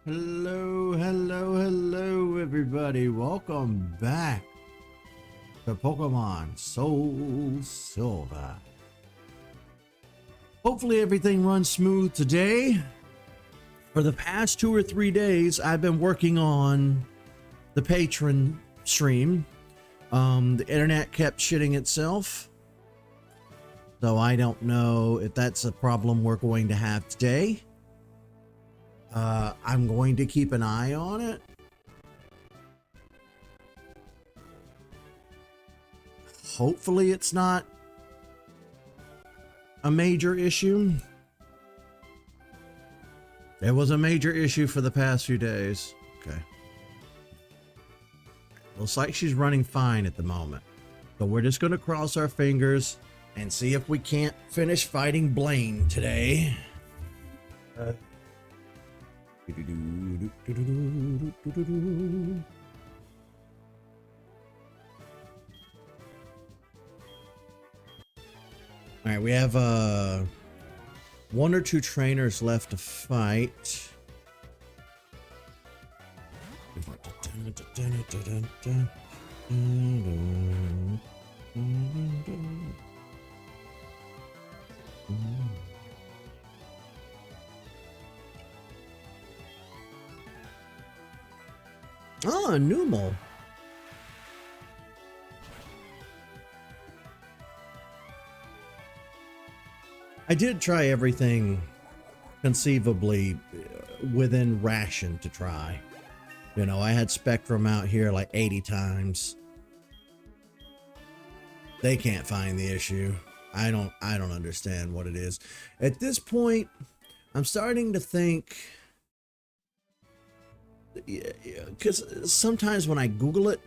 Hello, everybody. Welcome back to Pokemon SoulSilver. Hopefully everything runs smooth today. For the past 2 or 3 days, I've been working on the patron stream. The internet kept shitting itself. So I don't know if that's a problem we're going to have today. I'm going to keep an eye on it. Hopefully it's not a major issue. It was a major issue for the past few days. Okay. Looks like she's running fine at the moment. So we're just going to cross our fingers and see if we can't finish fighting Blaine today. All right, we have 1 or 2 trainers left to fight. Oh, a Numel. I did try everything conceivably within ration to try. You know, I had Spectrum out here like 80 times. They can't find the issue. I don't understand what it is. At this point, I'm starting to think, because sometimes when I Google it,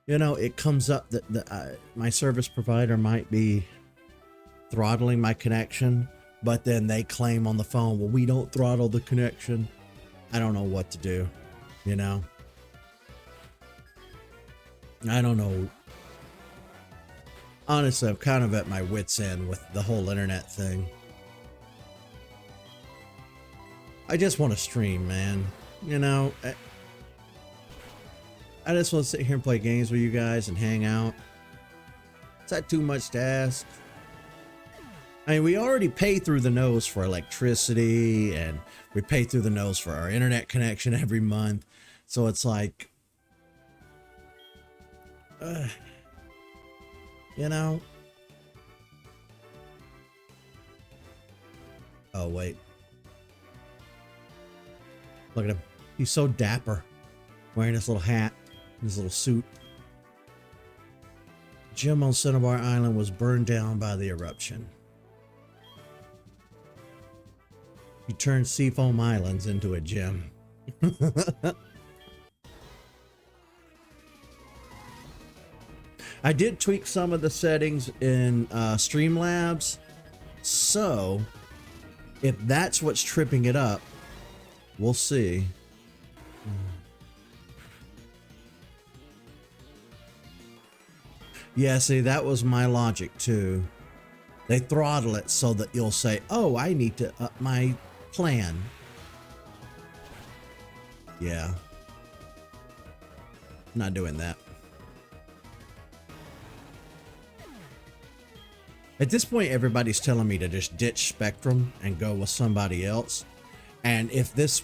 you know, it comes up that my service provider might be throttling my connection, but then they claim on the phone, well, we don't throttle the connection. I don't know what to do, you know. I don't know. Honestly, I'm kind of at my wit's end with the whole internet thing. I just want to stream, man. You know, I just want to sit here and play games with you guys and hang out. Is that too much to ask? I mean, we already pay through the nose for electricity, and we pay through the nose for our internet connection every month. So it's like, you know. Oh, wait. Look at him. He's so dapper, wearing this little hat, his little suit. Gym on Cinnabar Island was burned down by the eruption. You turned Seafoam Islands into a gym. I did tweak some of the settings in Streamlabs, so if that's what's tripping it up, we'll see. Yeah, see, that was my logic too. They throttle it so that you'll say, oh, I need to up my plan. Yeah. Not doing that. At this point, everybody's telling me to just ditch Spectrum and go with somebody else. And if this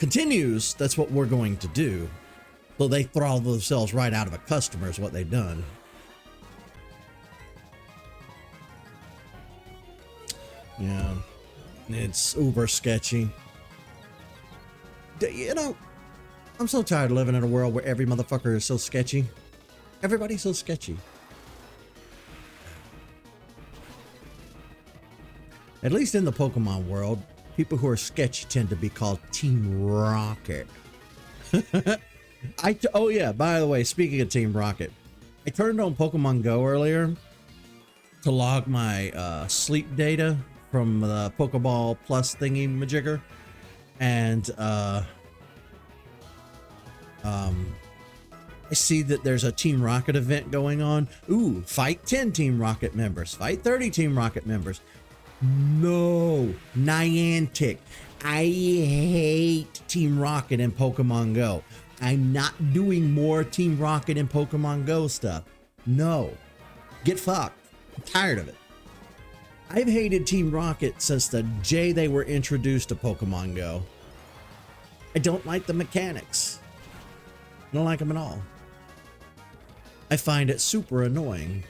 continues, that's what we're going to do. So they throttle themselves right out of a customer is what they've done. Yeah, it's uber sketchy. You know, I'm so tired of living in a world where every motherfucker is so sketchy. Everybody's so sketchy. At least in the Pokemon world, people who are sketchy tend to be called Team Rocket. Oh yeah, by the way, speaking of Team Rocket, I turned on Pokemon Go earlier to log my sleep data from the Pokeball Plus thingy majigger, and I see that there's a Team Rocket event going on. Ooh, fight 10 Team Rocket members, fight 30 Team Rocket members. No, Niantic, I hate Team Rocket in Pokemon Go. I'm not doing more Team Rocket and Pokemon Go stuff. No. Get fucked. I'm tired of it. I've hated Team Rocket since the day they were introduced to Pokemon Go. I don't like the mechanics. I don't like them at all. I find it super annoying.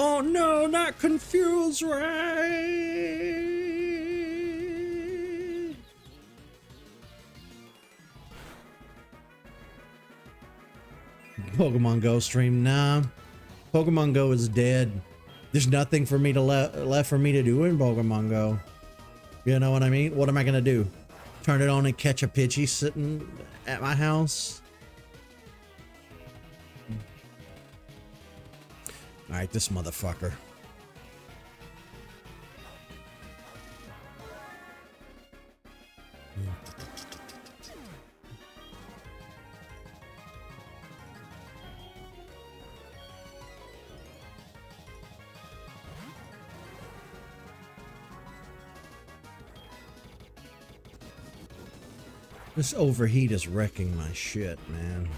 Oh no, not Confuse Ray! Pokemon Go stream, nah. Pokemon Go is dead. There's nothing for me to left for me to do in Pokemon Go. You know what I mean? What am I gonna do? Turn it on and catch a Pidgey sitting at my house? All right, this motherfucker. This overheat is wrecking my shit, man.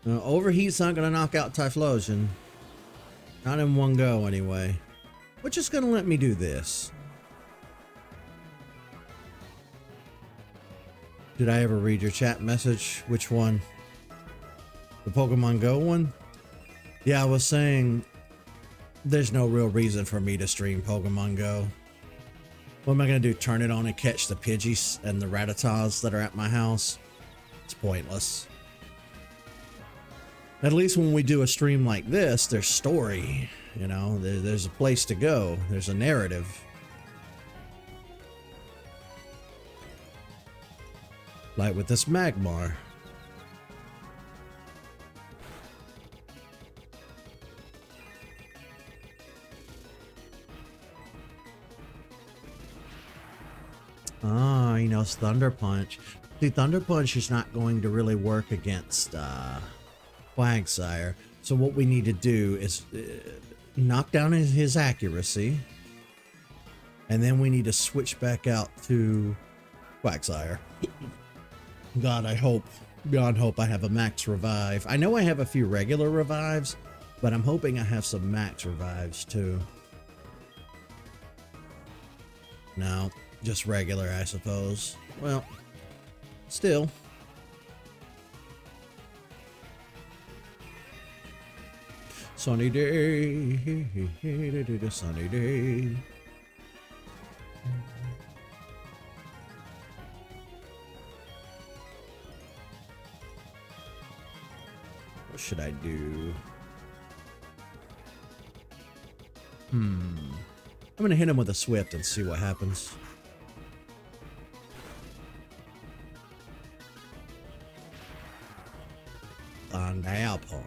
Overheat's not gonna knock out Typhlosion. Not in one go, anyway. Which is gonna let me do this. Did I ever read your chat message? Which one? The Pokemon Go one? Yeah, I was saying there's no real reason for me to stream Pokemon Go. What am I gonna do? Turn it on and catch the Pidgeys and the Rattatas that are at my house? It's pointless. At least when we do a stream like this, there's story, you know, there's a place to go, there's a narrative. Like with this Magmar. Ah, he knows Thunder Punch. See, Thunder Punch is not going to really work against, Quagsire. So what we need to do is knock down his accuracy, and then we need to switch back out to Quagsire. God hope I have a max revive. I know I have a few regular revives, but I'm hoping I have some max revives too. No, just regular, I suppose. Well, still. Sunny day, sunny day. What should I do? I'm gonna hit him with a Swift and see what happens. Thunder Punch.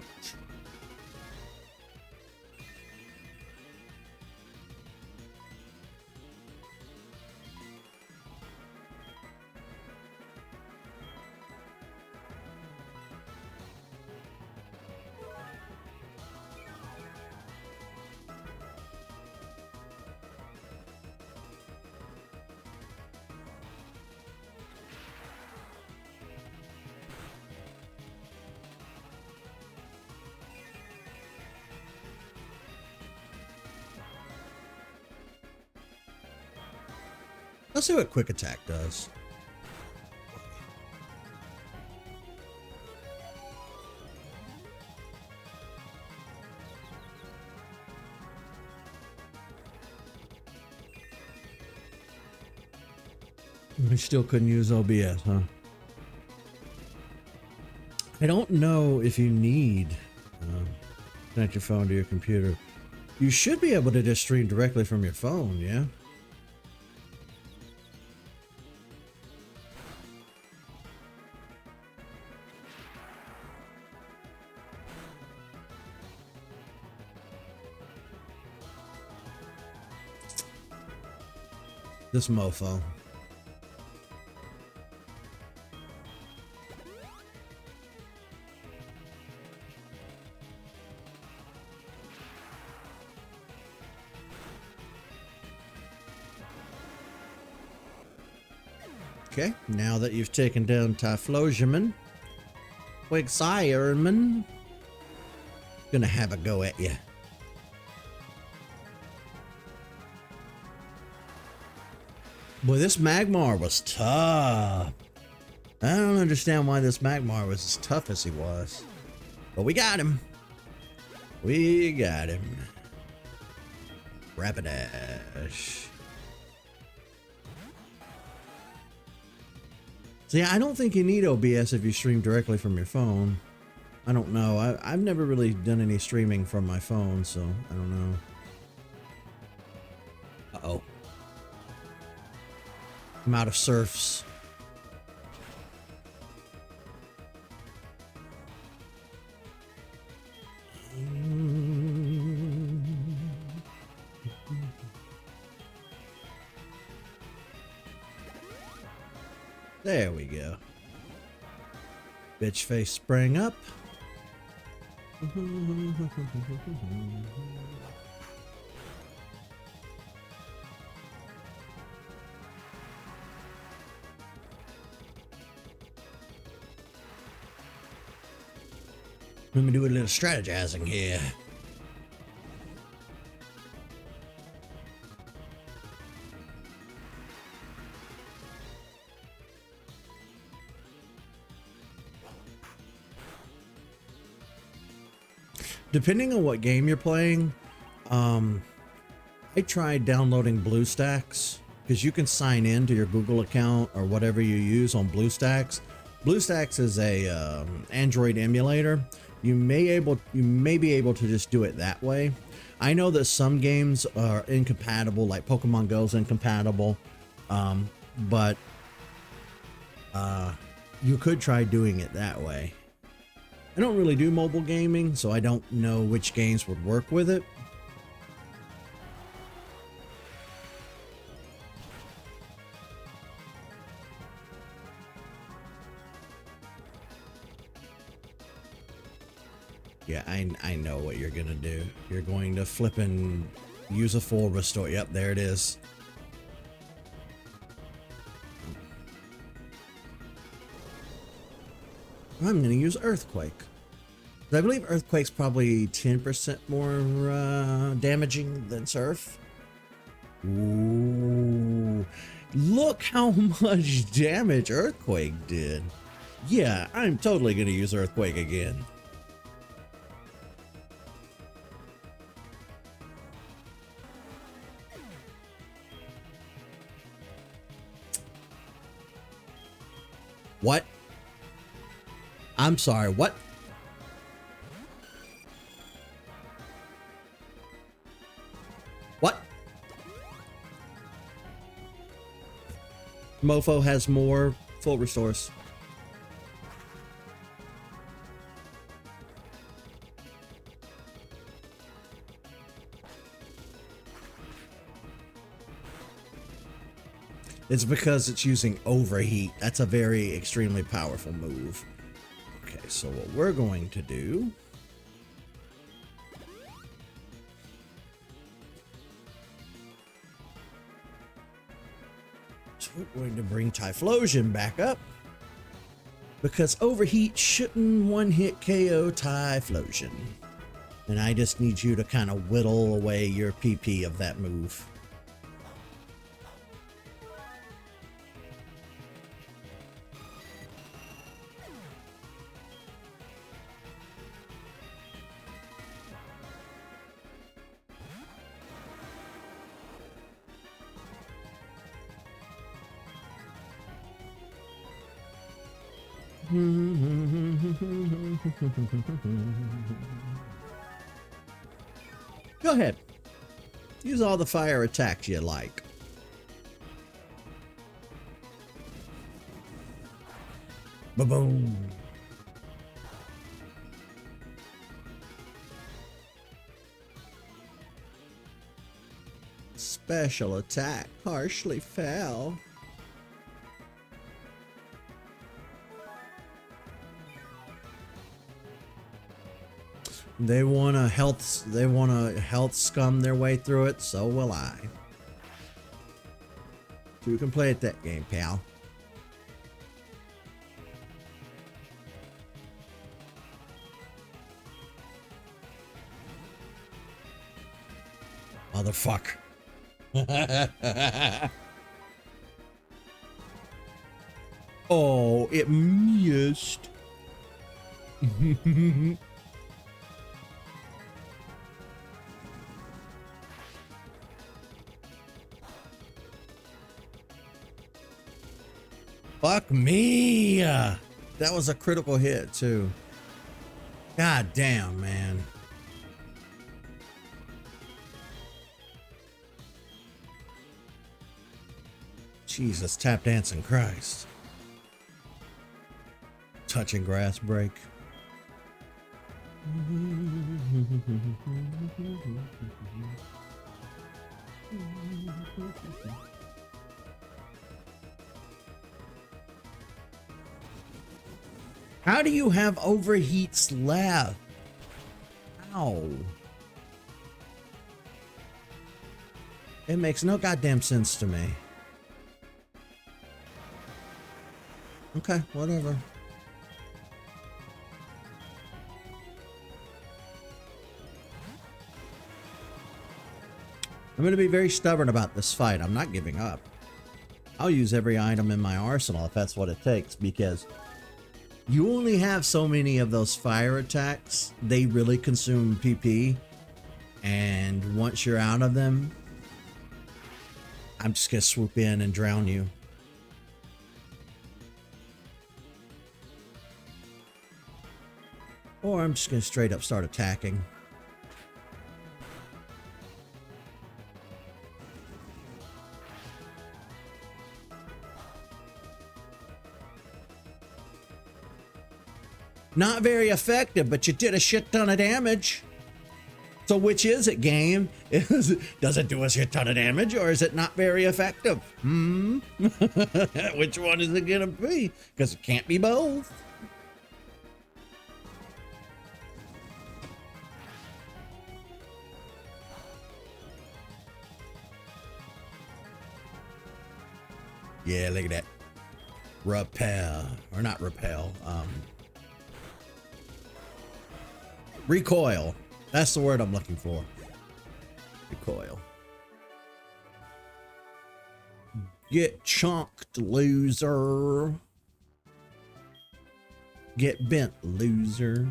Let's see what Quick Attack does. We still couldn't use OBS, huh? I don't know if you need connect your phone to your computer. You should be able to just stream directly from your phone, yeah? This mofo. Okay, now that you've taken down Typhlosion, Quagsirman, gonna have a go at you. Boy, this Magmar was tough. I don't understand why this Magmar was as tough as he was. But we got him. We got him. Rapidash. See, I don't think you need OBS if you stream directly from your phone. I don't know. I've never really done any streaming from my phone, so I don't know. Uh-oh. I'm out of surfs. There we go. Bitch face sprang up. Let me do a little strategizing here. Depending on what game you're playing, I tried downloading BlueStacks because you can sign in to your Google account or whatever you use on BlueStacks. BlueStacks is a Android emulator. You may be able to just do it that way. I know that some games are incompatible, like Pokemon Go is incompatible, but you could try doing it that way. I don't really do mobile gaming, so I don't know which games would work with it. Yeah, I know what you're gonna do. You're going to flip and use a full restore. Yep, there it is. I'm gonna use Earthquake. I believe Earthquake's probably 10% more damaging than Surf. Ooh, look how much damage Earthquake did. Yeah, I'm totally gonna use Earthquake again. What? I'm sorry, what? What? Mofo has more full restores. It's because it's using overheat. That's a very extremely powerful move. Okay, so what we're going to do is we're going to bring Typhlosion back up because overheat shouldn't one-hit KO Typhlosion. And I just need you to kind of whittle away your PP of that move. Go ahead. Use all the fire attacks you like. Ba-boom. special attack partially fell. They want to health scum their way through it, so will I. You can play at that game, pal. Motherfucker. Oh, it missed. Fuck me. That was a critical hit too. God damn, man. Jesus, tap dancing Christ. Touching grass break. How do you have overheats left? Ow. It makes no goddamn sense to me. Okay, whatever. I'm going to be very stubborn about this fight. I'm not giving up. I'll use every item in my arsenal if that's what it takes, because you only have so many of those fire attacks. They really consume PP, and once you're out of them, I'm just going to swoop in and drown you. Or I'm just going to straight up start attacking. Not very effective, but you did a shit ton of damage. So which is it, game? Does it do a shit ton of damage, or is it not very effective? Which one is it gonna be? Because it can't be both. Yeah, look at that. Repel, or not repel, recoil. That's the word I'm looking for. Recoil. Get chunked, loser. Get bent, loser.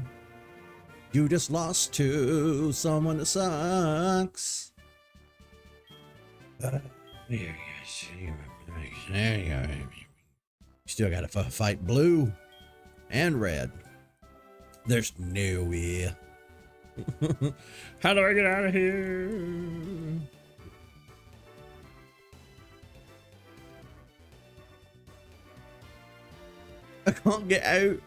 You just lost to someone that sucks. You still gotta fight blue and red. There's no way. How do I get out of here? I can't get out.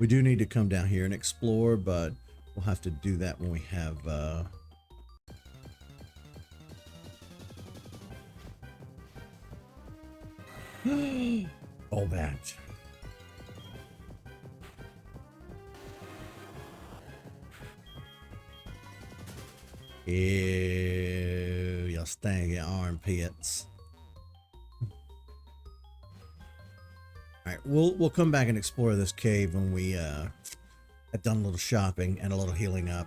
We do need to come down here and explore, but we'll have to do that when we have all that. Ew, your stanky armpits. All right, we'll come back and explore this cave when we have done a little shopping and a little healing up.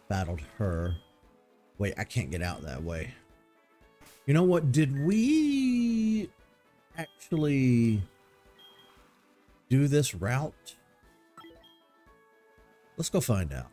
Battled her. Wait, I can't get out that way. You know what? Did we actually do this route? Let's go find out.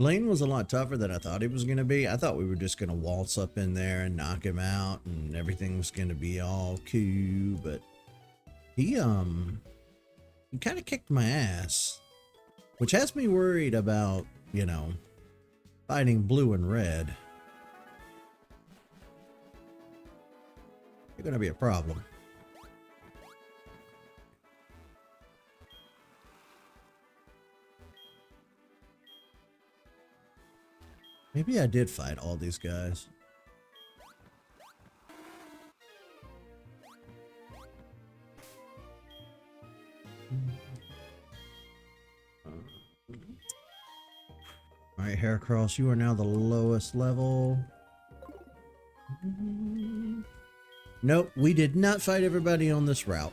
Blaine was a lot tougher than I thought he was going to be. I thought we were just going to waltz up in there and knock him out and everything was going to be all cool, but he kind of kicked my ass, which has me worried about, you know, fighting blue and red. You're going to be a problem. Maybe I did fight all these guys. All right, Haircross, you are now the lowest level. Nope, we did not fight everybody on this route.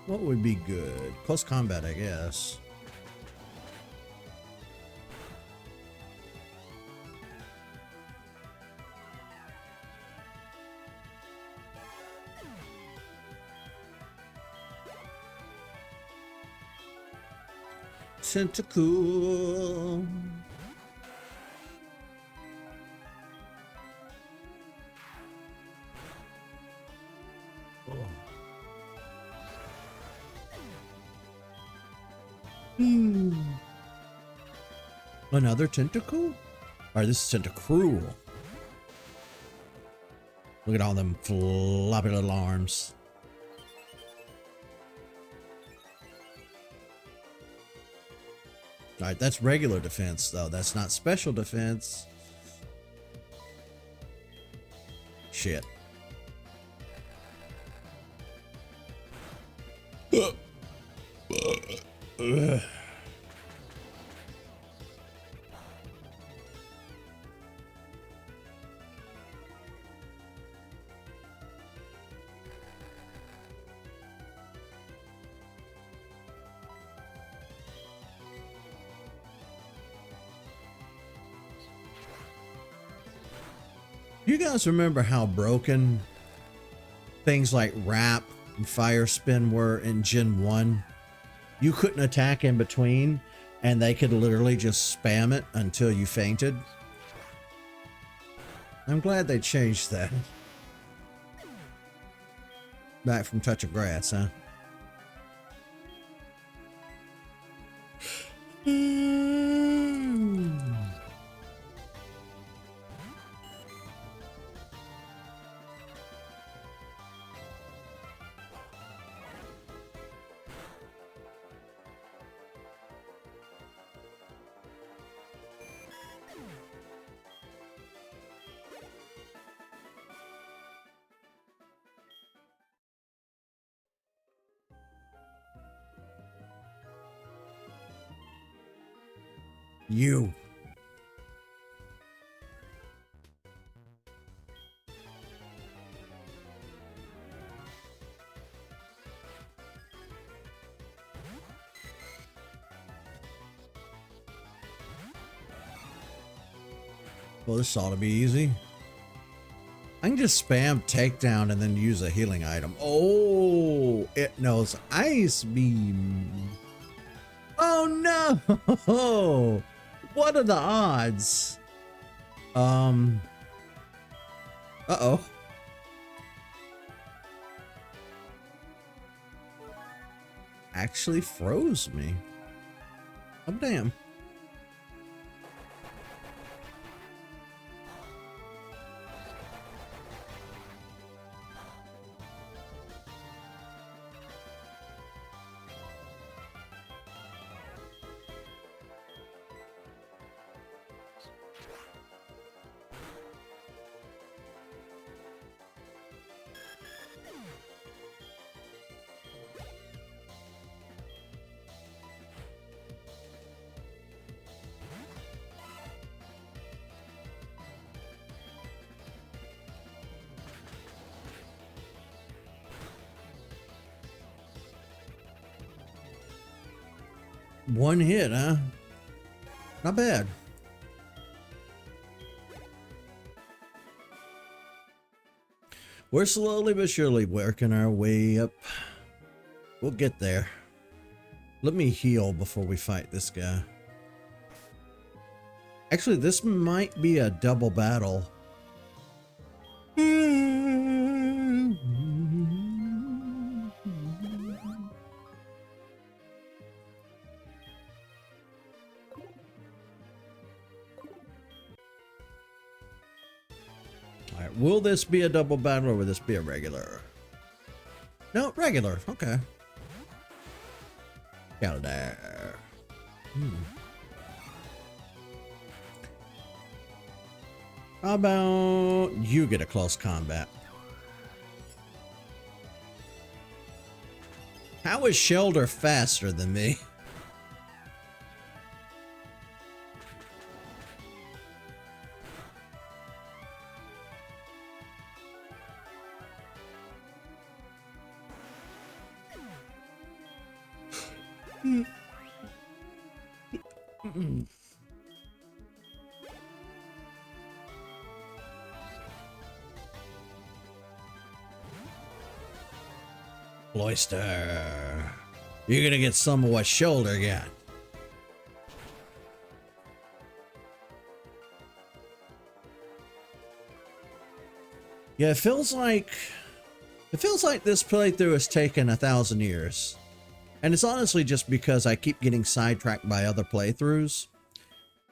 What would be good? Close combat, I guess. Tentacle. Another tentacle? Alright, this is tentacruel. Look at all them floppy little arms. Alright, that's regular defense, though. That's not special defense. Shit. You guys remember how broken things like Wrap and Fire Spin were in Gen 1? You couldn't attack in between, and they could literally just spam it until you fainted. I'm glad they changed that. Back from Touch of Grass, huh? You. Well, this ought to be easy. I can just spam takedown and then use a healing item. Oh, it knows Ice Beam. Oh no! What are the odds? Uh-oh. Actually froze me. Oh, damn. One hit, huh? Not bad. We're slowly but surely working our way up. We'll get there. Let me heal before we fight this guy. Actually, this might be a double battle. Alright, will this be a double battle or will this be a regular? No, regular. Okay. Get out of there. How about you get a close combat? How is Shelter faster than me? Cloister. You're gonna get some of what Shoulder got. Yeah, it feels like this playthrough has taken 1,000 years. And it's honestly just because I keep getting sidetracked by other playthroughs.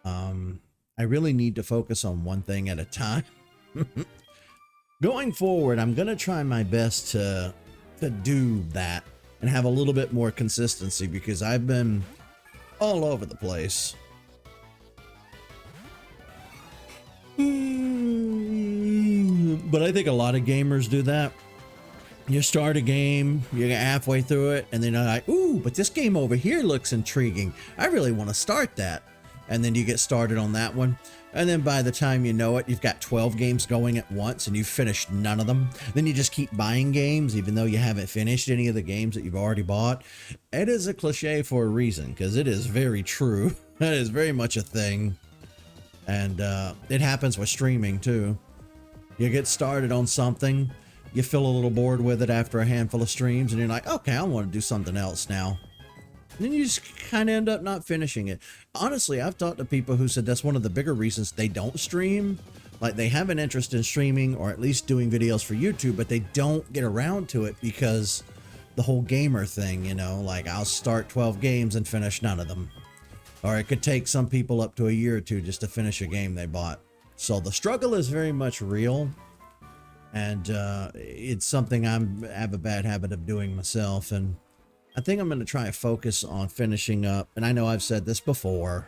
I really need to focus on one thing at a time. Going forward, I'm gonna try my best to do that and have a little bit more consistency because I've been all over the place. But I think a lot of gamers do that. You start a game, you're halfway through it, and then you're like, ooh, but this game over here looks intriguing. I really want to start that. And then you get started on that one. And then by the time you know it, you've got 12 games going at once and you've finished none of them. Then you just keep buying games, even though you haven't finished any of the games that you've already bought. It is a cliche for a reason, because it is very true. That is very much a thing. And it happens with streaming too. You get started on something, you feel a little bored with it after a handful of streams, and you're like, okay, I want to do something else now. And then you just kind of end up not finishing it. Honestly, I've talked to people who said that's one of the bigger reasons they don't stream. Like, they have an interest in streaming or at least doing videos for YouTube, but they don't get around to it because the whole gamer thing, you know, like I'll start 12 games and finish none of them. Or it could take some people up to a year or two just to finish a game they bought. So the struggle is very much real. And it's something I have a bad habit of doing myself. And I think I'm going to try and focus on finishing up. And I know I've said this before,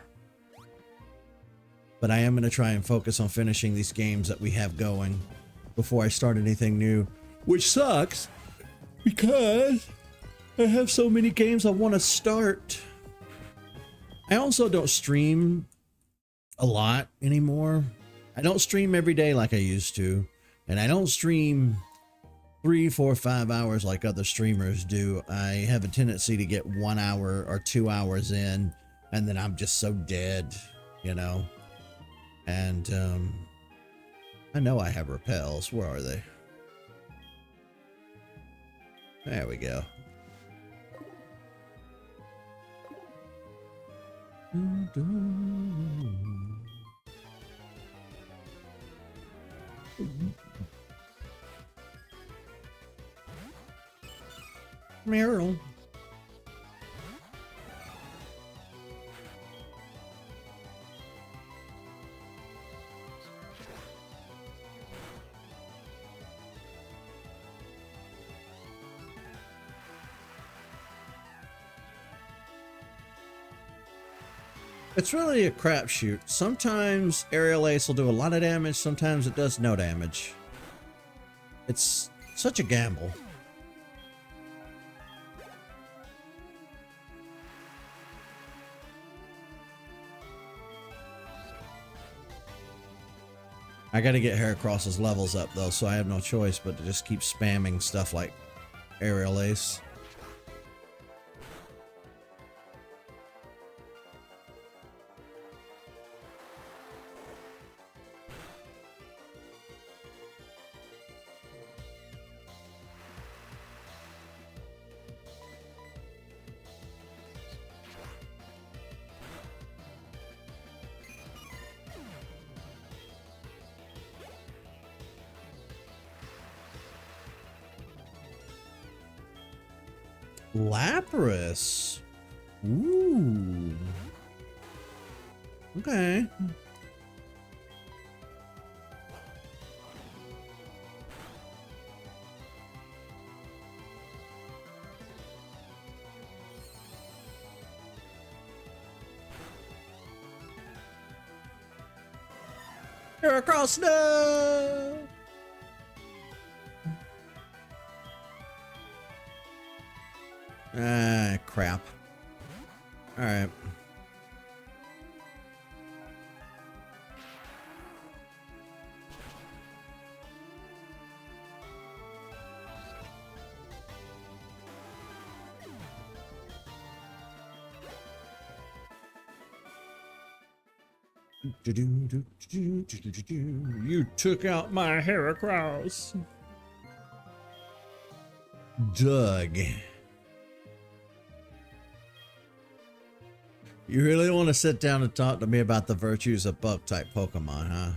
but I am going to try and focus on finishing these games that we have going before I start anything new, which sucks because I have so many games I want to start. I also don't stream a lot anymore. I don't stream every day like I used to. And I don't stream 3, 4, 5 hours like other streamers do. I have a tendency to get 1 hour or 2 hours in, and then I'm just so dead, you know. And I know I have repels. Where are they? There we go. Meryl. It's really a crapshoot. Sometimes aerial ace will do a lot of damage, sometimes it does no damage. It's such a gamble. I gotta get Heracross's levels up though, so I have no choice but to just keep spamming stuff like aerial ace. Lapras. Ooh. Okay. You're across no. Ah, crap. All right. You took out my Heracross. Doug. You really want to sit down and talk to me about the virtues of bug-type Pokemon, huh?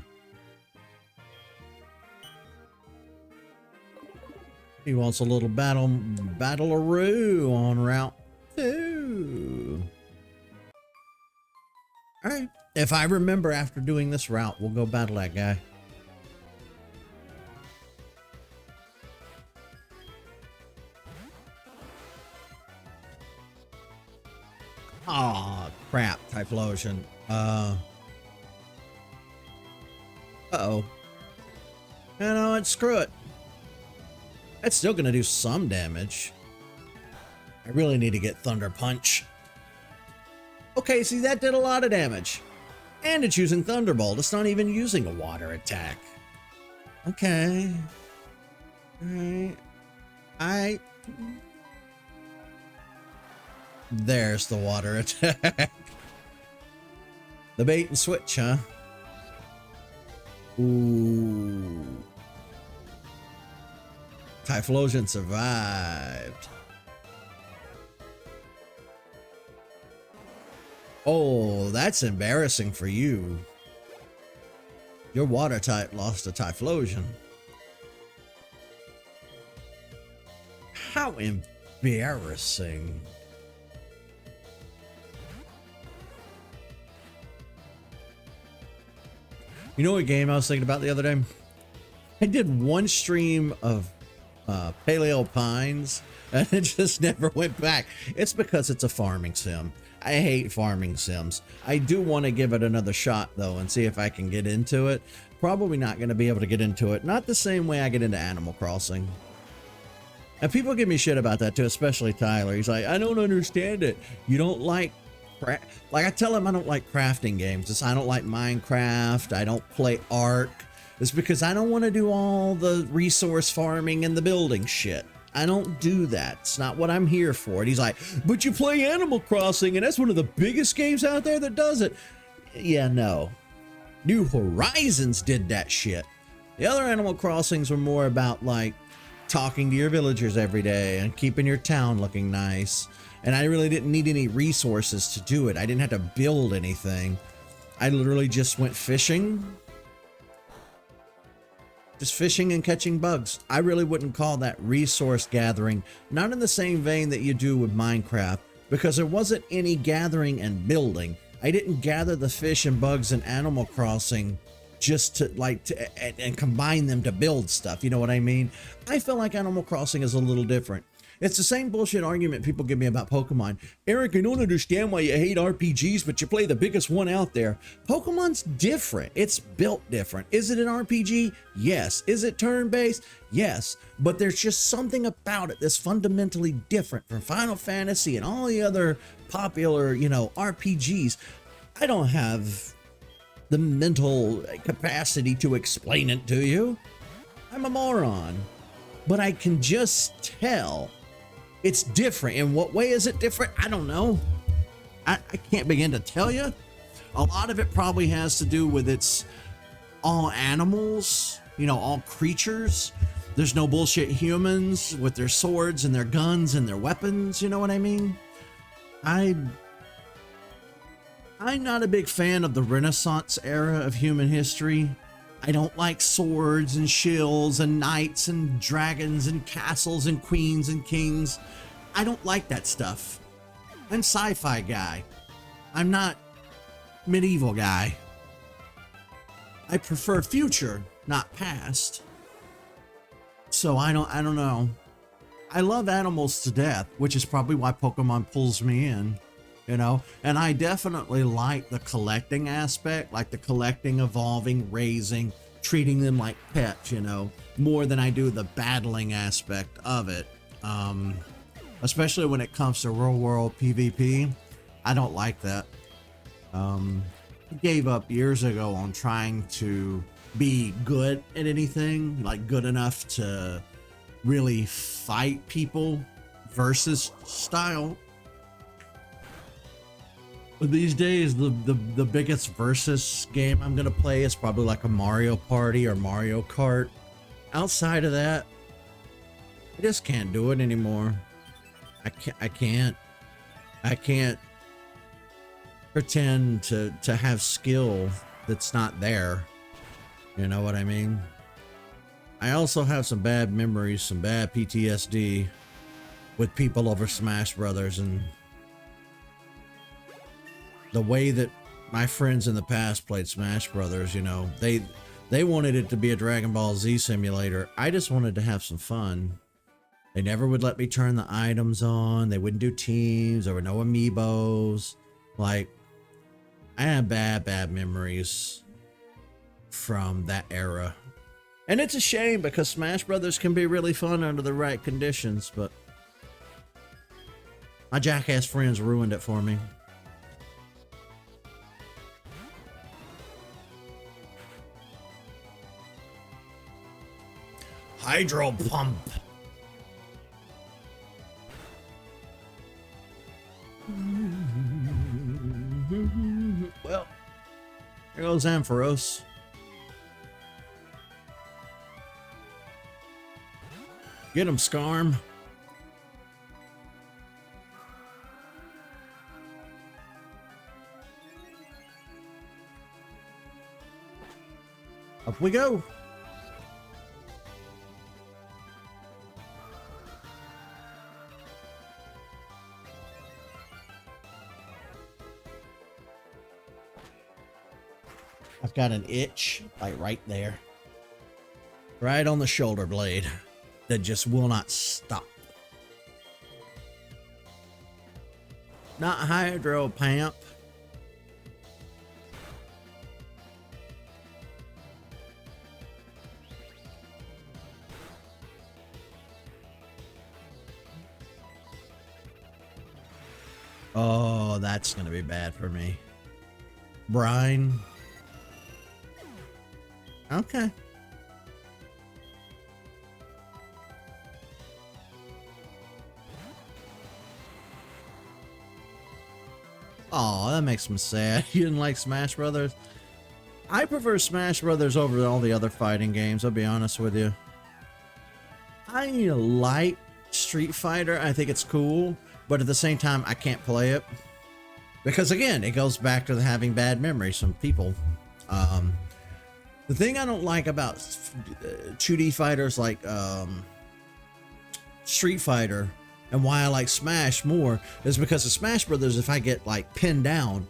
He wants a little battle-a-roo on Route 2. All right. If I remember after doing this route, we'll go battle that guy. Aw, crap, Typhlosion. Uh-oh. You know what? Screw it. It's still gonna do some damage. I really need to get Thunder Punch. Okay, see, that did a lot of damage. And it's using Thunderbolt. It's not even using a water attack. Okay. Alright. There's the water attack. The bait and switch, huh? Ooh. Typhlosion survived. Oh, that's embarrassing for you. Your water type lost to Typhlosion. How embarrassing. You know what game I was thinking about the other day? I did one stream of Paleo Pines and it just never went back. It's because it's a farming sim. I hate farming sims. I do want to give it another shot though and see if I can get into it. Probably not going to be able to get into it. Not the same way I get into Animal Crossing. And people give me shit about that too, especially Tyler. He's like, I don't understand it. You don't like I tell him I don't like crafting games. It's, I don't like Minecraft. I don't play Ark. It's because I don't want to do all the resource farming and the building shit. I don't do that. It's not what I'm here for. And he's like, but you play Animal Crossing and that's one of the biggest games out there that does it. Yeah, no. New Horizons did that shit. The other Animal Crossings were more about like talking to your villagers every day and keeping your town looking nice. And I really didn't need any resources to do it. I didn't have to build anything. I literally just went fishing. Just fishing and catching bugs. I really wouldn't call that resource gathering. Not in the same vein that you do with Minecraft, because there wasn't any gathering and building. I didn't gather the fish and bugs in Animal Crossing just to and combine them to build stuff. You know what I mean? I feel like Animal Crossing is a little different. It's the same bullshit argument people give me about Pokemon. Eric, I don't understand why you hate RPGs, but you play the biggest one out there. Pokemon's different. It's built different. Is it an RPG? Yes. Is it turn-based? Yes. But there's just something about it that's fundamentally different from Final Fantasy and all the other popular, you know, RPGs. I don't have the mental capacity to explain it to you. I'm a moron. But I can just tell it's different. In what way is it different? I don't know. I can't begin to tell you. A lot of it probably has to do with it's all animals, you know, all creatures. There's no bullshit humans with their swords and their guns and their weapons. You know what I mean? I'm not a big fan of the Renaissance era of human history. I don't like swords and shields and knights and dragons and castles and queens and kings. I don't like that stuff. I'm sci-fi guy. I'm not medieval guy. I prefer future, not past. So I don't know. I love animals to death, which is probably why Pokemon pulls me in, you know? And I definitely like the collecting aspect, like the collecting, evolving, raising, treating them like pets, you know, more than I do the battling aspect of it. Especially when it comes to real world PvP. I don't like that. I gave up years ago on trying to be good at anything, like good enough to really fight people versus style. But these days, the biggest versus game I'm gonna play is probably like a Mario Party or Mario Kart. Outside of that, I just can't do it anymore. I can't pretend to have skill that's not there. You know what I mean? I also have some bad memories, some bad PTSD with people over Smash Brothers, and the way that my friends in the past played Smash Brothers, you know, they wanted it to be a Dragon Ball Z simulator. I just wanted to have some fun. They never would let me turn the items on. They wouldn't do teams. There were no amiibos. Like, I have bad memories from that era. And it's a shame because Smash Brothers can be really fun under the right conditions, but my jackass friends ruined it for me. Hydro pump. Well, here goes Ampharos. Get him, Scarm. Up we go. I've got an itch, like right there. Right on the shoulder blade that just will not stop. Not hydro pamp. Oh, that's gonna be bad for me. Brine. Okay. Oh, that makes me sad. You didn't like Smash Brothers? I prefer Smash Brothers over all the other fighting games, I'll be honest with you. I like Street Fighter. I think it's cool, but at the same time, I can't play it. Because again, it goes back to having bad memories from people. The thing I don't like about 2D fighters like Street Fighter, and why I like Smash more, is because of Smash Brothers, if I get like pinned down,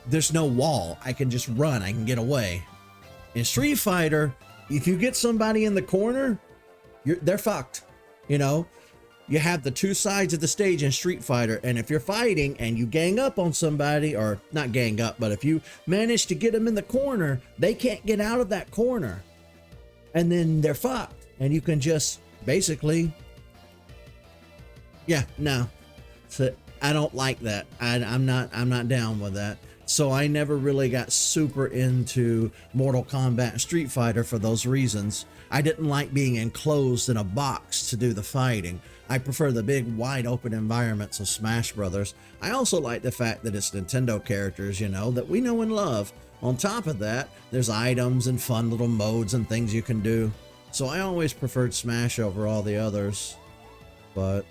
there's no wall. I can just run, I can get away. In Street Fighter, if you get somebody in the corner, they're fucked. You know, you have the two sides of the stage in Street Fighter, and if you're fighting and you gang up on somebody, or not gang up, but if you manage to get them in the corner, they can't get out of that corner, and then they're fucked, and you can just basically, yeah, no. So I don't like that. I'm not down with that. So I never really got super into Mortal Kombat and Street Fighter for those reasons. I didn't like being enclosed in a box to do the fighting. I prefer the big wide open environments of Smash Brothers. I also like the fact that it's Nintendo characters, you know, that we know and love. On top of that, there's items and fun little modes and things you can do. So I always preferred Smash over all the others. But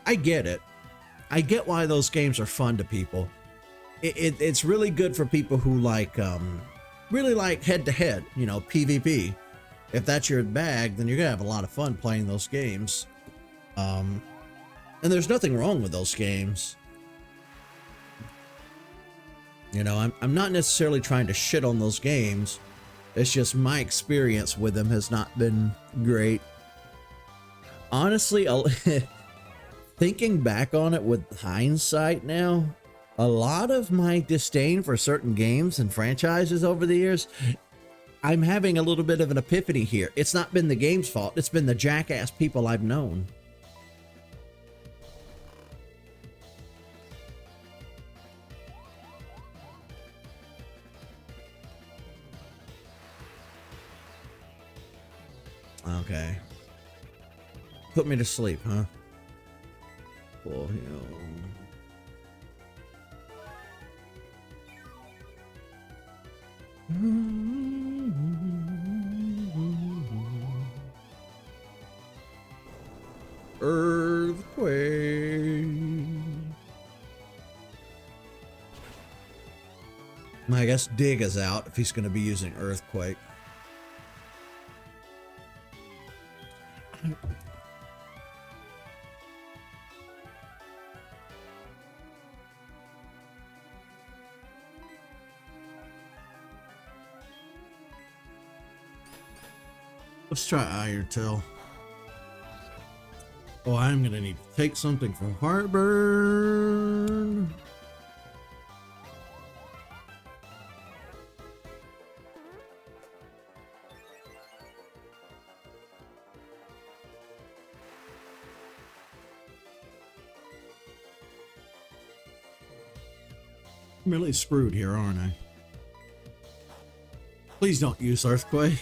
I get it. I get why those games are fun to people. It's really good for people who like, really like head-to-head, you know, PvP. If that's your bag, then you're gonna have a lot of fun playing those games. And there's nothing wrong with those games. You know, I'm not necessarily trying to shit on those games. It's just my experience with them has not been great. Honestly, thinking back on it with hindsight now, a lot of my disdain for certain games and franchises over the years, I'm having a little bit of an epiphany here. It's not been the game's fault. It's been the jackass people I've known. Okay. Put me to sleep, huh? Full heal. Earthquake. I guess Dig is out if he's going to be using Earthquake. Let's try Iron Tail. Oh, I'm gonna need to take something for heartburn. I'm really screwed here, aren't I? Please don't use Earthquake.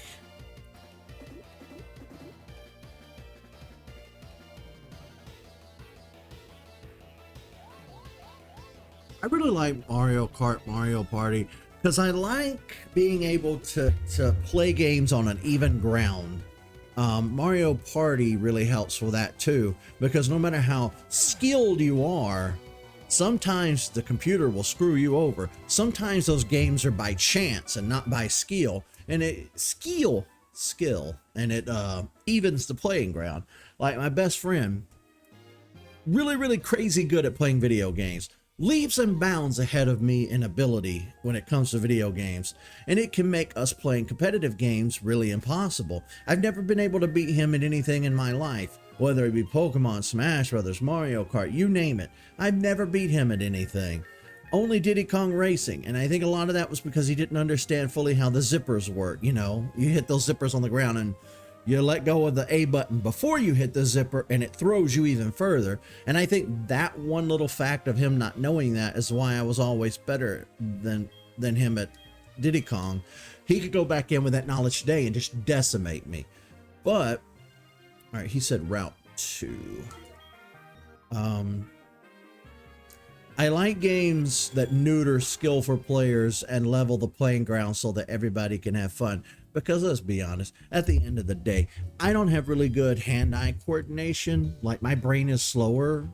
I really like Mario Kart, Mario Party, because I like being able to play games on an even ground. Mario Party really helps with that too, because no matter how skilled you are, sometimes the computer will screw you over. Sometimes those games are by chance and not by skill, and skill, and it evens the playing ground. Like my best friend, really crazy good at playing video games, leaps and bounds ahead of me in ability when it comes to video games, and it can make us playing competitive games really impossible. I've never been able to beat him at anything in my life, whether it be Pokemon, Smash Brothers, Mario Kart, you name it. I've never beat him at anything. Only Diddy Kong Racing, and I think a lot of that was because he didn't understand fully how the zippers work. You know, you hit those zippers on the ground and you let go of the A button before you hit the zipper, and it throws you even further. And I think that one little fact of him not knowing that is why I was always better than him at Diddy Kong. He could go back in with that knowledge today and just decimate me. But, all right, he said Route 2. I like games that neuter skillful players and level the playing ground so that everybody can have fun. Because let's be honest, at the end of the day, I don't have really good hand-eye coordination. Like, my brain is slower.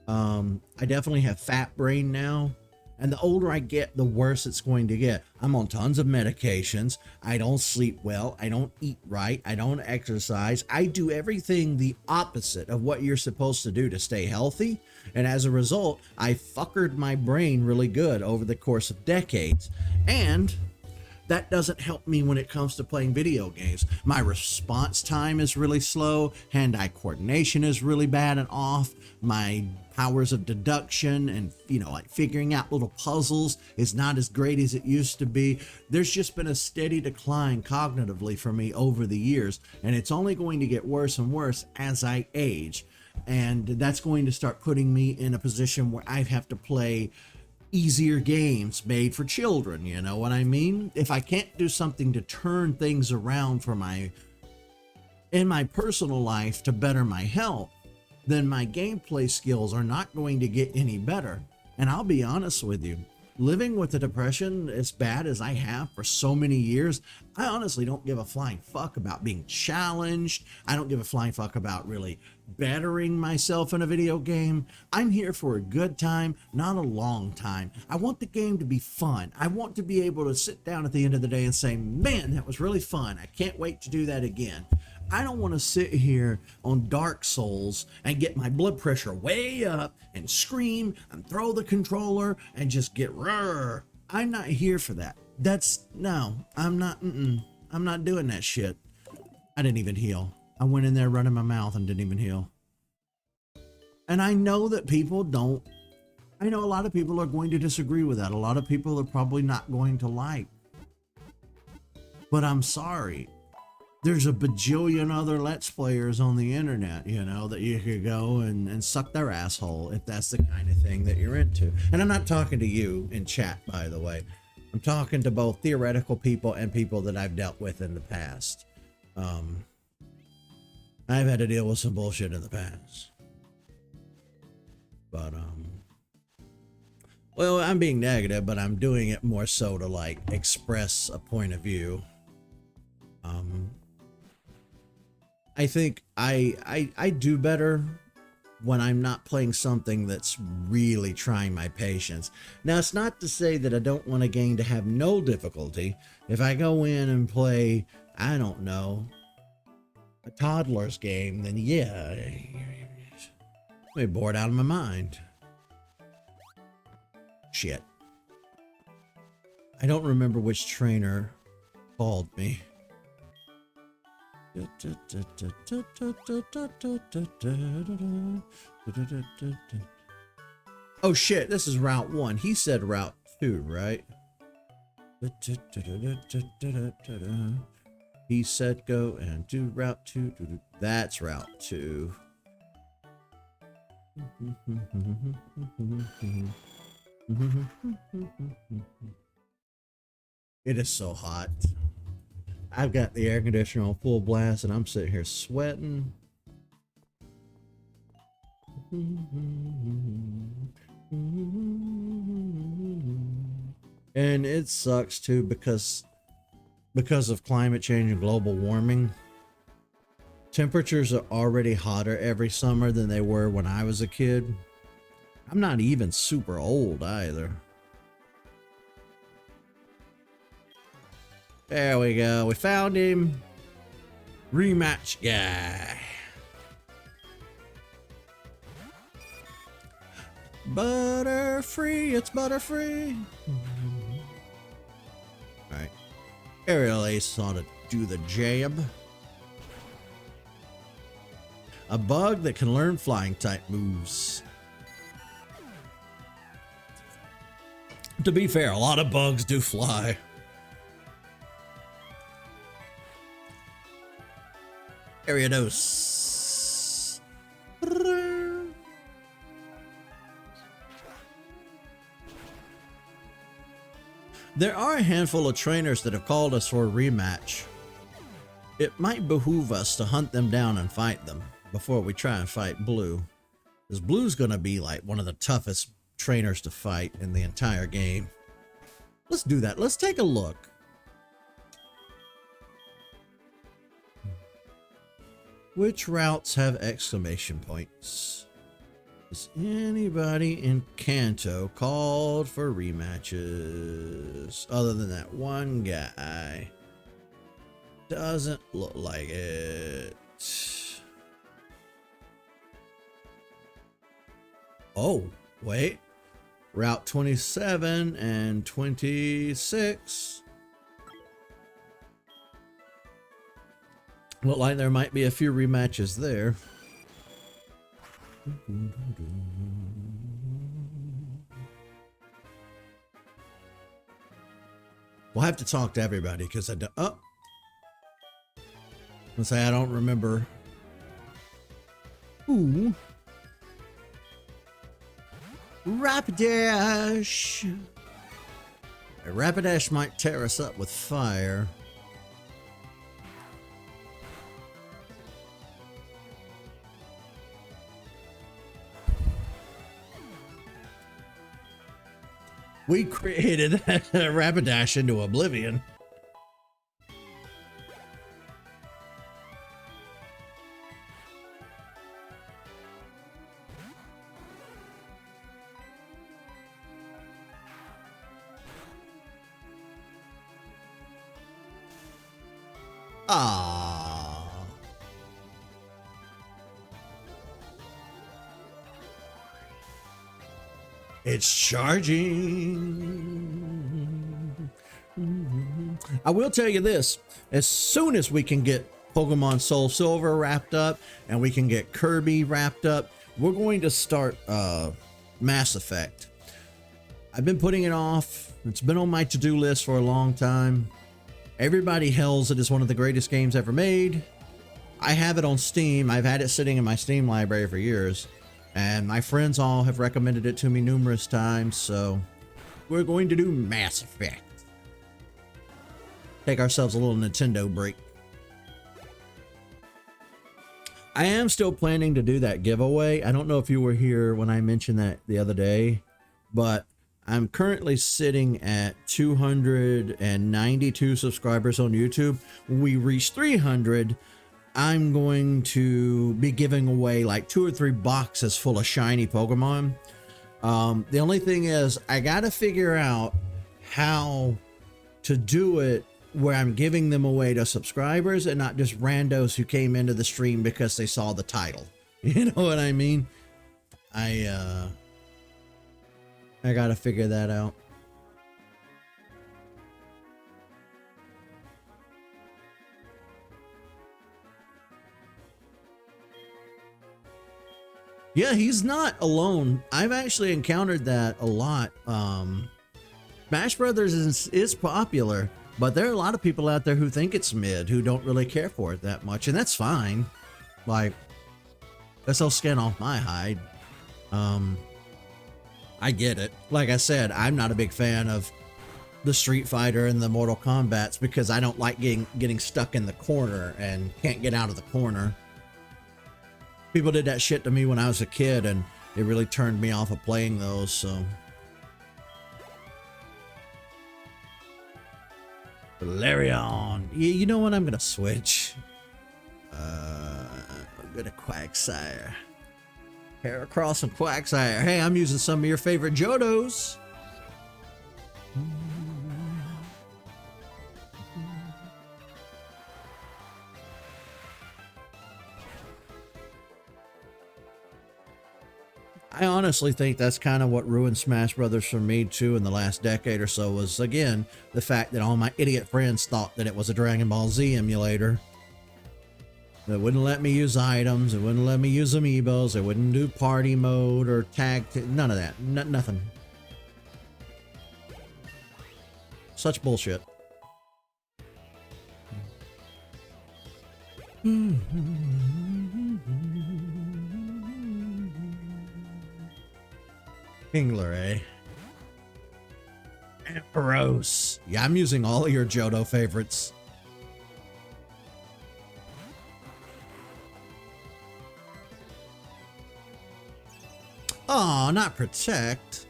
I definitely have fat brain now. And the older I get, the worse it's going to get. I'm on tons of medications. I don't sleep well. I don't eat right. I don't exercise. I do everything the opposite of what you're supposed to do to stay healthy. And as a result, I fuckered my brain really good over the course of decades. And that doesn't help me when it comes to playing video games. My response time is really slow. Hand-eye coordination is really bad and off. My powers of deduction and, you know, like figuring out little puzzles is not as great as it used to be. There's just been a steady decline cognitively for me over the years, and it's only going to get worse and worse as I age. And that's going to start putting me in a position where I have to play easier games made for children, you know what I mean? If I can't do something to turn things around for in my personal life to better my health, then my gameplay skills are not going to get any better. And I'll be honest with you, living with the depression as bad as I have for so many years, I honestly don't give a flying fuck about being challenged. I don't give a flying fuck about really bettering myself in a video game. I'm here for a good time, not a long time. I want the game to be fun. I want to be able to sit down at the end of the day and say, man, that was really fun. I can't wait to do that again. I don't want to sit here on Dark Souls and get my blood pressure way up and scream and throw the controller and just get roar. I'm not here for that. No, I'm not doing that shit. I didn't even heal. I went in there running my mouth and didn't even heal. And I know that I know a lot of people are going to disagree with that. A lot of people are probably not going to like. But I'm sorry. There's a bajillion other Let's Players on the internet, you know, that you could go and suck their asshole if that's the kind of thing that you're into. And I'm not talking to you in chat, by the way. I'm talking to both theoretical people and people that I've dealt with in the past. I've had to deal with some bullshit in the past. But, well, I'm being negative, but I'm doing it more so to, like, express a point of view. I think I do better when I'm not playing something that's really trying my patience. Now, it's not to say that I don't want a game to have no difficulty. If I go in and play, I don't know, a toddler's game, then yeah, I'll be bored out of my mind. Shit. I don't remember which trainer called me. Oh shit, this is Route 1. He said Route 2, right? He said go and do Route 2. That's Route 2. It is so hot. I've got the air conditioner on full blast and I'm sitting here sweating. And it sucks too because of climate change and global warming. Temperatures are already hotter every summer than they were when I was a kid. I'm not even super old either. There we go. We found him. Rematch guy. Butterfree. It's Butterfree. Alright. Aerial Ace ought to do the jab. A bug that can learn flying type moves. To be fair, a lot of bugs do fly. Ariados. There are a handful of trainers that have called us for a rematch. It might behoove us to hunt them down and fight them before we try and fight Blue. Because Blue's going to be like one of the toughest trainers to fight in the entire game. Let's do that. Let's take a look. Which routes have exclamation points? Is anybody in Kanto called for rematches? Other than that one guy. Doesn't look like it. Oh, wait. Route 27 and 26. Look like there might be a few rematches there. We'll have to talk to everybody because I don't. Oh, let's say I don't remember. Ooh, Rapidash. Rapidash might tear us up with fire. We created Rapidash into oblivion. Ah. It's charging. I will tell you this, as soon as we can get Pokemon SoulSilver wrapped up and we can get Kirby wrapped up, we're going to start Mass Effect. I've been putting it off. It's been on my to-do list for a long time. Everybody hails it as one of the greatest games ever made. I have it on Steam. I've had it sitting in my Steam library for years, and my friends all have recommended it to me numerous times, so we're going to do Mass Effect. Take ourselves a little Nintendo break. I am still planning to do that giveaway. I don't know if you were here when I mentioned that the other day, but I'm currently sitting at 292 subscribers on YouTube. When we reach 300, I'm going to be giving away like 2 or 3 boxes full of shiny Pokemon. The only thing is, I got to figure out how to do it where I'm giving them away to subscribers and not just randos who came into the stream because they saw the title. You know what I mean? I got to figure that out. Yeah, he's not alone. I've actually encountered that a lot. Smash Brothers is popular, but there are a lot of people out there who think it's mid, who don't really care for it that much, and that's fine. Like, that's no skin off my hide. I get it. Like I said, I'm not a big fan of the Street Fighter and the Mortal Kombats because I don't like getting stuck in the corner and can't get out of the corner. People did that shit to me when I was a kid, and it really turned me off of playing those, so. Valerion. You know what? I'm gonna switch. I'm gonna Quagsire. Heracross and Quagsire. Hey, I'm using some of your favorite Johtos. I honestly think that's kind of what ruined Smash Brothers for me too in the last decade or so, was again the fact that all my idiot friends thought that it was a Dragon Ball Z emulator. It wouldn't let me use items, it wouldn't let me use amiibos, it wouldn't do party mode or none of that. Nothing. Such bullshit. Kingler, eh? Ampharos. Yeah, I'm using all of your Johto favorites. Oh, not Protect.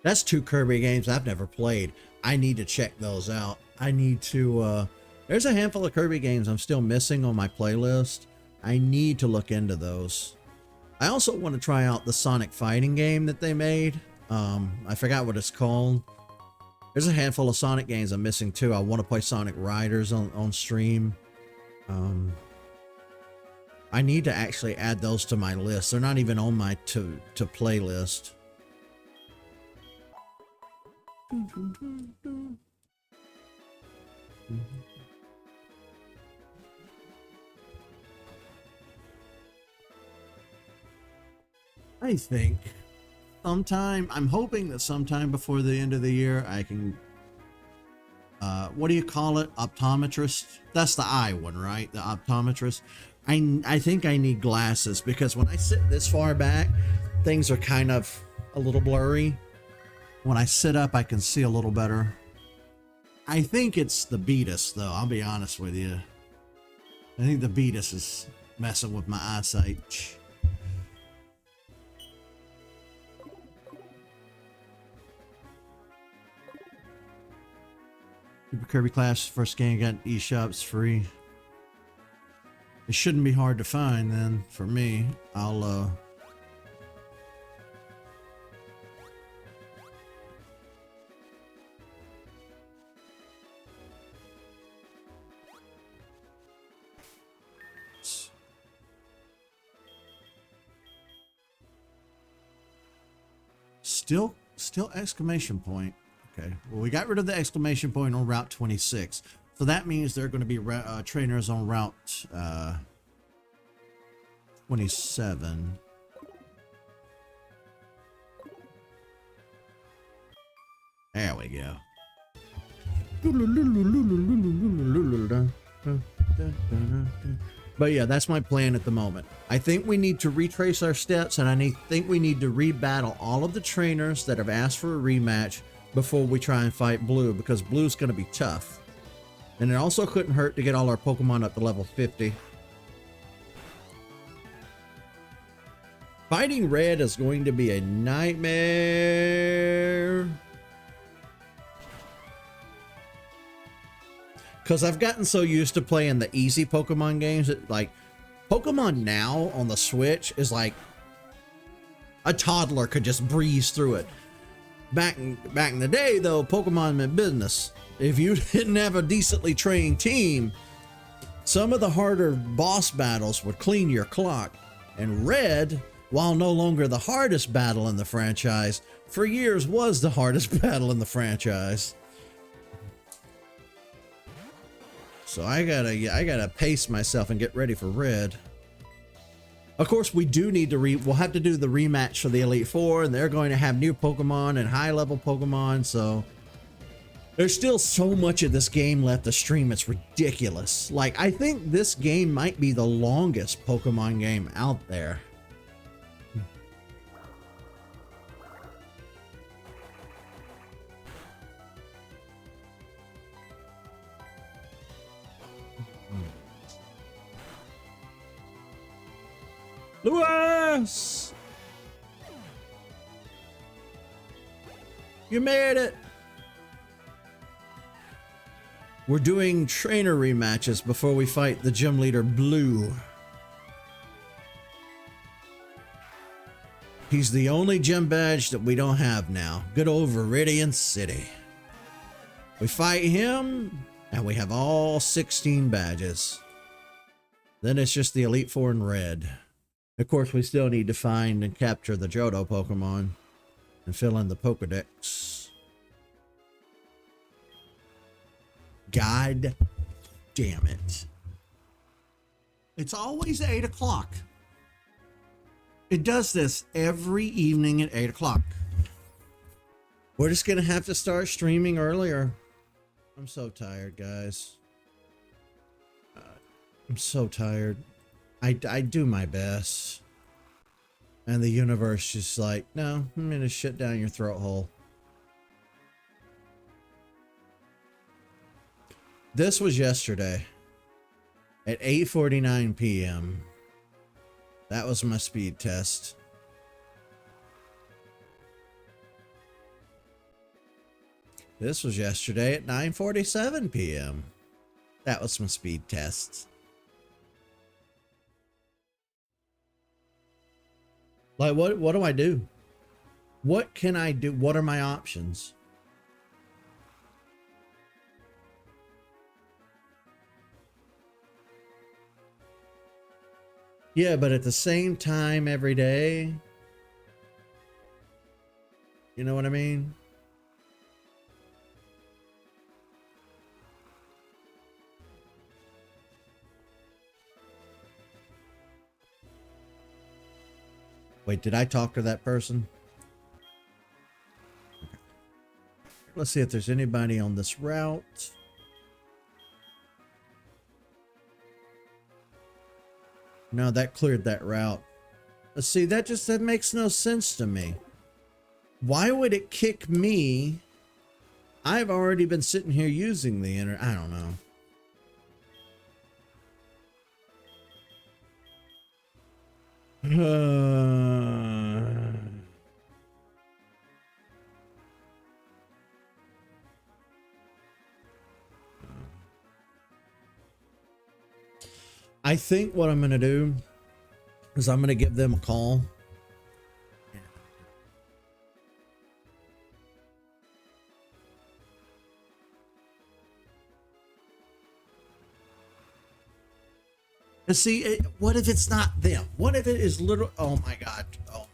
That's 2 Kirby games I've never played. I need to check those out. I need to, there's a handful of Kirby games I'm still missing on my playlist. I need to look into those. I also want to try out the Sonic fighting game that they made. I forgot what it's called. There's a handful of Sonic games I'm missing too. I want to play Sonic Riders on stream. I need to actually add those to my list. They're not even on my to play list. I think sometime, I'm hoping that sometime before the end of the year I can, what do you call it? Optometrist? That's the eye one, right? The optometrist. I think I need glasses because when I sit this far back, things are kind of a little blurry. When I sit up, I can see a little better. I think it's the Beatus, though. I'll be honest with you. I think the Beatus is messing with my eyesight. Super Kirby Clash first game got eShops free. It shouldn't be hard to find then for me. I'll still exclamation point. Okay, well, we got rid of the exclamation point on Route 26. So that means there are going to be trainers on Route 27. There we go. But yeah, that's my plan at the moment. I think we need to retrace our steps, and I think we need to rebattle all of the trainers that have asked for a rematch before we try and fight Blue, because Blue's going to be tough. And it also couldn't hurt to get all our Pokemon up to level 50. Fighting Red is going to be a nightmare. Because I've gotten so used to playing the easy Pokemon games that, like, Pokemon Now on the Switch is like a toddler could just breeze through it. Back in the day, though, Pokemon meant business. If you didn't have a decently trained team, some of the harder boss battles would clean your clock. And Red, while no longer the hardest battle in the franchise, for years was the hardest battle in the franchise. So I gotta pace myself and get ready for Red. Of course, we do need to we'll have to do the rematch for the Elite Four, and they're going to have new Pokemon and high level Pokemon, so there's still so much of this game left to stream, it's ridiculous. Like, I think this game might be the longest Pokemon game out there. Lewis! You made it! We're doing trainer rematches before we fight the gym leader Blue. He's the only gym badge that we don't have now. Good old Viridian City. We fight him, and we have all 16 badges. Then it's just the Elite Four in Red. Of course, we still need to find and capture the Johto Pokemon and fill in the Pokedex. God damn it. It's always 8 o'clock. It does this every evening at 8 o'clock. We're just going to have to start streaming earlier. I'm so tired, guys. I'm so tired. I do my best. And the universe just like, no, I'm going to shit down your throat hole. This was yesterday at 8:49 p.m. That was my speed test. This was yesterday at 9:47 p.m. That was my speed test. Like, what do I do? What can I do? What are my options? Yeah, but at the same time every day. You know what I mean? Wait, did I talk to that person? Okay. Let's see if there's anybody on this route. No, that cleared that route. Let's see, that makes no sense to me. Why would it kick me? I've already been sitting here using the internet. I don't know. I think what I'm going to do is I'm going to give them a call. See, what if it's not them? What if it is literal? Oh my God. Oh